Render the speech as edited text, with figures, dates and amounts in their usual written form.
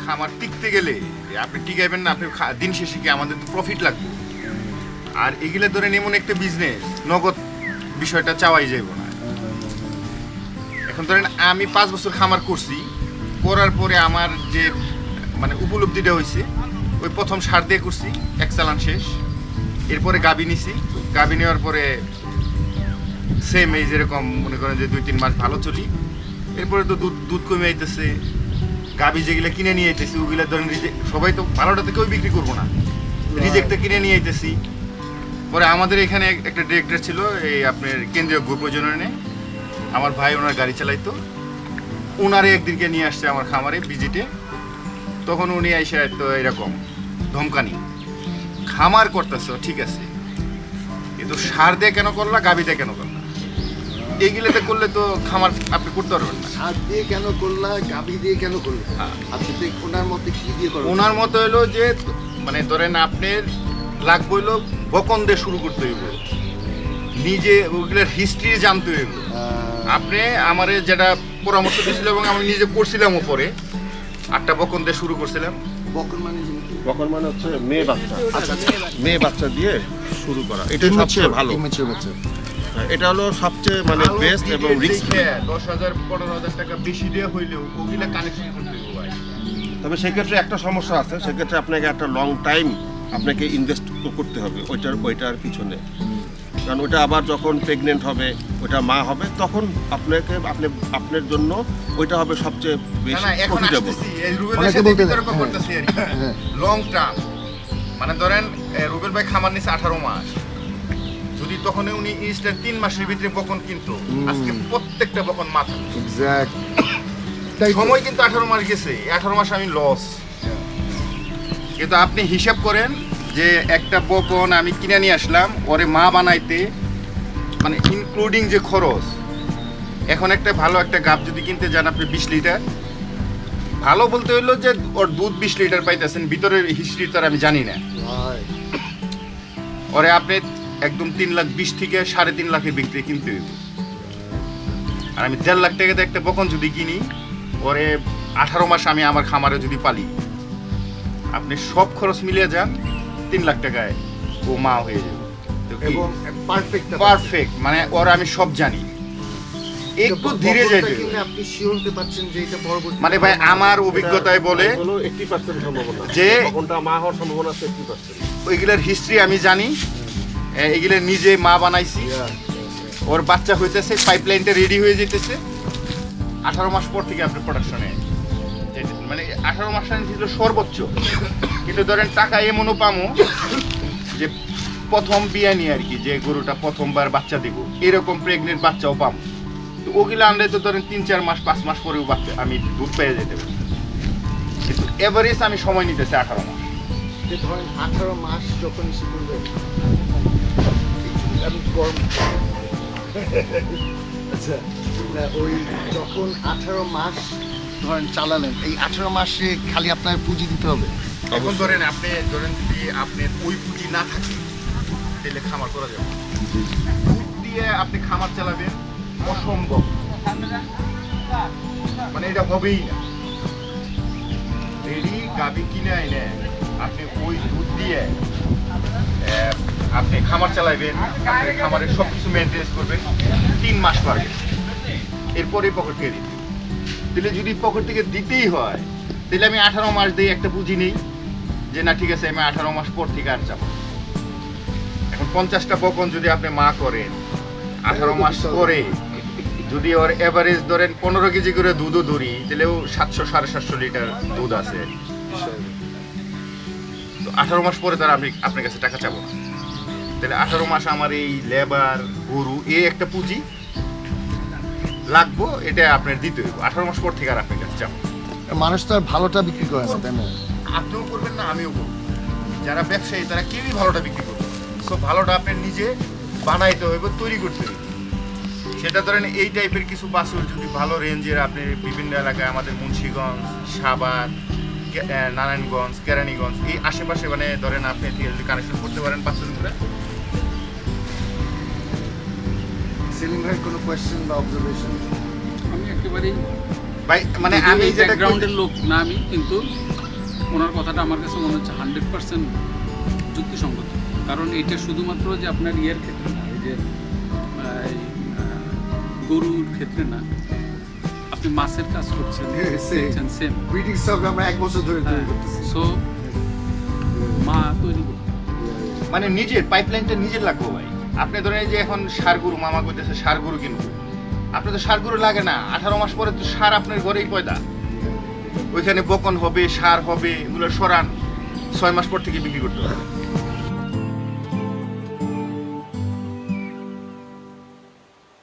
খামার টিকতে গেলে আপনি টিকাইবেন না, আপনি দিন শেষে কি আমাদের তো প্রফিট লাগবে। আর এগুলো ধরেন এমন একটা বিজনেস, নগদ বিষয়টা চাওয়াই যাইব না। এখন ধরেন আমি 5 বছর খামার করছি, করার পরে আমার যে মানে উপলব্ধিটা হয়েছে, ওই প্রথম সার দিয়ে করছি, এক চালান শেষ। এরপরে গাবি নিছি, গাবি নেওয়ার পরে সেম এই যেরকম মনে করেন যে 2-3 মাস ভালো চলি, এরপরে তো দুধ কমে আইতেছে। গাবি যেগুলো কিনে নিয়ে আইতেছি ওগুলো ধরেন সবাই তো ভালোটাতে কেউ বিক্রি করবো না, রিজেক্টে কিনে নিয়ে আইতেছি। পরে আমাদের এখানে একটা ডিরেক্টর ছিল, এই আপনার কেন্দ্রীয় গো প্রজননে, আমার ভাই ওনার গাড়ি চালাইতো, ওনারে একদিনকে নিয়ে আসছে আমার খামারে ভিজিটে। তখন উনি এসে তো এরকম ধমকানি, খামার করতেছ ঠিক আছে, কিন্তু সার দিয়ে কেন করলা, গাবি দিয়ে কেন করলা, এইগুলোতে করলে তো খামার আপনি করতে পারবেন না। সার দিয়ে কেন করলা, গাভী দিয়ে কেন করলা? আপনি তো ওনার মতে কি দিয়ে করবেন? ওনার মতো হলো যে মানে ধরেন আপনার লাগবে হইলো বকন দিয়ে শুরু করতে হইব, নিজে ওইগুলোর হিস্ট্রি জানতে হইব। আপনি আমারে যেটা পরামর্শ দিয়েছিল এবং আমি নিজে করছিলাম, উপরে 8টা বকন দিয়ে শুরু করছিলাম। বকন মানে বকন মানে হচ্ছে মেয়ে বাচ্চা, মেয়ে বাচ্চা দিয়ে শুরু করা, এটা সবচেয়ে ভালো। এটা হলো সবচেয়ে মানে বেস্ট এবং রিস্ক। 10,000-15,000 টাকা বেশি দিয়ে হইলেও ওগুলা কানেকশন করতে হইব ভাই। তবে সেক্ষেত্রে একটা সমস্যা আছে, সেক্ষেত্রে আপনাকে একটা লং টাইম আপনাকে ইনভেস্ট করতে হবে ওইটার পিছনে। কারণ ওটা আবার যখন প্রেগনেন্ট হবে, ওটা মা হবে, তখন আপনার জন্য ওইটা হবে সবচেয়ে বেশি প্রফিটেবল। লং টার্ম মানে ধরেন রুবেল ভাই খামার নিছে 18 মাস, যদি তখন উনি ইস্টার 3 মাসের ভিতরে বকন কিনতো, আজকে প্রত্যেকটা বকন মাথা। সময় কিন্তু 18 মাস গেছে, 18 মাস আমি লস। কিন্তু আপনি হিসাব করেন যে একটা বকন আমি কিনে নিয়ে আসলাম, ওরে মা বানাইতে মানে ইনক্লুডিং যে খরচ। এখন একটা ভালো একটা গাব যদি কিনতে যান আপনি 20 লিটার, ভালো বলতে হইলো যে ওর দুধ 20 লিটার পাইতেছেন, ভিতরের হিস্ট্রি তো আমি জানি না। ওরে আপনি একদম 3,20,000 থেকে 3.5 লাখে বিক্রি কিনতে হইব। আর আমি 1.5 লাখ টাকাতে একটা বকন যদি কিনি, ওরে 18 মাস আমি আমার খামারে যদি পালি, আপনি সব খরচ মিলিয়ে যান 3 লাখ টাকায় ও মা হয়ে যাবে এবং পারফেক্ট। মানে ওর আমি সব জানি, একটু ধীরে যাইতে আপনি শিওর হতে পারছেন যে এটা পরবর্তী মানে ভাই আমার অভিজ্ঞতায় বলে 80% সম্ভাবনা যে বকনটা মা হওয়ার সম্ভাবনা আছে 80%। ওইগুলোর হিস্ট্রি আমি জানি, এগুলো নিজে মা বানাইছি। ওর বাচ্চা হইতেছে, পাইপলাইনটা রেডি হয়ে যেতেছে, 18 মাস পর থেকে আপনি প্রোডাকশনে মানে 18 মাস ছিল সর্বোচ্চ। কিন্তু ধরেন টাকা এমনও পামো যে প্রথম বিয়া নিয়ে আর কি, যে গরুটা প্রথমবার বাচ্চা দিব, এরকম প্রেগনেন্ট বাচ্চাও পাবো। তো ওগুলো আনলে তো ধরেন 3-4 মাস 5 মাস পরেও বাচ্চা আমি দুধ পেয়ে যেতে পারি। কিন্তু এভারেজ আমি সময় নিতেছি 18 মাস। যে ধরেন 18 মাস যখন এসে করবে, আমি গরম আচ্ছা ওই যখন 18 মাস ধরেন চালালেন, এই 18 মাসে খালি আপনার পুঁজি দিতে হবে। এখন ধরেন আপনি যদি আপনার ওই পুঁজি না থাকে তাহলে খামার করা যাবে। দুধ দিয়ে আপনি খামার চালাবেন অসম্ভব, মানে এটা হবেই না। রেডি গাবি কিনে এনে আপনি ওই দুধ দিয়ে আপনি খামার চালাবেন, আপনি খামারের সব কিছু মেনটেন্স করবেন, 3 মাস পারবেন, এরপরে পকেট থেকে দিতে। তাহলে যদি পকেট থেকে দিতেই হয়, তাহলে আমি 18 মাস দিয়ে একটা পুঁজি নেই যে না ঠিক আছে আমি 18 মাস পর থেকে আর যাবো। এখন 50টা বকন যদি আপনি মা করেন 18 মাস পরে, যদি ওর এভারেজ ধরেন 15 কেজি করে দুধও ধরি, তাহলেও 700-750 লিটার দুধ আছে। তো 18 মাস পরে তার আমি আপনার কাছে টাকা চাবো না। তাহলে 18 মাস আমার এই লেবার গরু এই একটা পুঁজি লাগবো, এটা আপনার দিতে হইব। 18 মাস পর থেকে আর আপনার কাছে চাবো। মানুষ তো আর ভালোটা বিক্রি করে না, তাই না? আপনিও করবেন না, আমিও করবো। যারা ব্যবসায়ী তারা কেউই ভালোটা বিক্রি করবে। সো ভালোটা আপনার নিজে বানাইতে হইব, তৈরি করতে হইব। সেটা ধরেন এই টাইপের কিছু বাছুর যদি ভালো রেঞ্জের আপনি বিভিন্ন এলাকায়, আমাদের মুন্সিগঞ্জ, সাভার, নারায়ণগঞ্জ, কেরানীগঞ্জ এই আশেপাশে মানে ধরেন আপনি কানেকশন করতে পারেন বাছুরগুলো। সেলিম ভাই কোনো কোয়েশ্চেন বা অবজারভেশন? আমি একেবারেই ভাই মানে আমি যেটা ব্যাকগ্রাউন্ডের লোক না, আমি কিন্তু ওনার কথাটা আমার কাছে মনে হচ্ছে 100% যুক্তিসঙ্গত। কারণ এটা শুধুমাত্র যে আপনার ইয়ের ক্ষেত্রে না, এই যে এই, গরুর ক্ষেত্রে না, আপনি মাছের কাজ করছেন, সেম। ব্রিডিং স্টক আমরা 1 বছর ধরে তৈরি করতেছি। সো মা তৈরি করতে মানে নিজের পাইপলাইনটা নিজের লাগবে ভাই। আপনি ধরেন এই যে এখন সার গরু মামা কইতেছে সার গরু কিনবো, আপনি তো সার গরু লাগে না, 18 মাস পরে তো সার আপনার ঘরেই পয়দা, ওইখানে বকন হবে, সার হবে, এগুলো সরান, 6 মাস পর থেকে বিক্রি করতে হবে।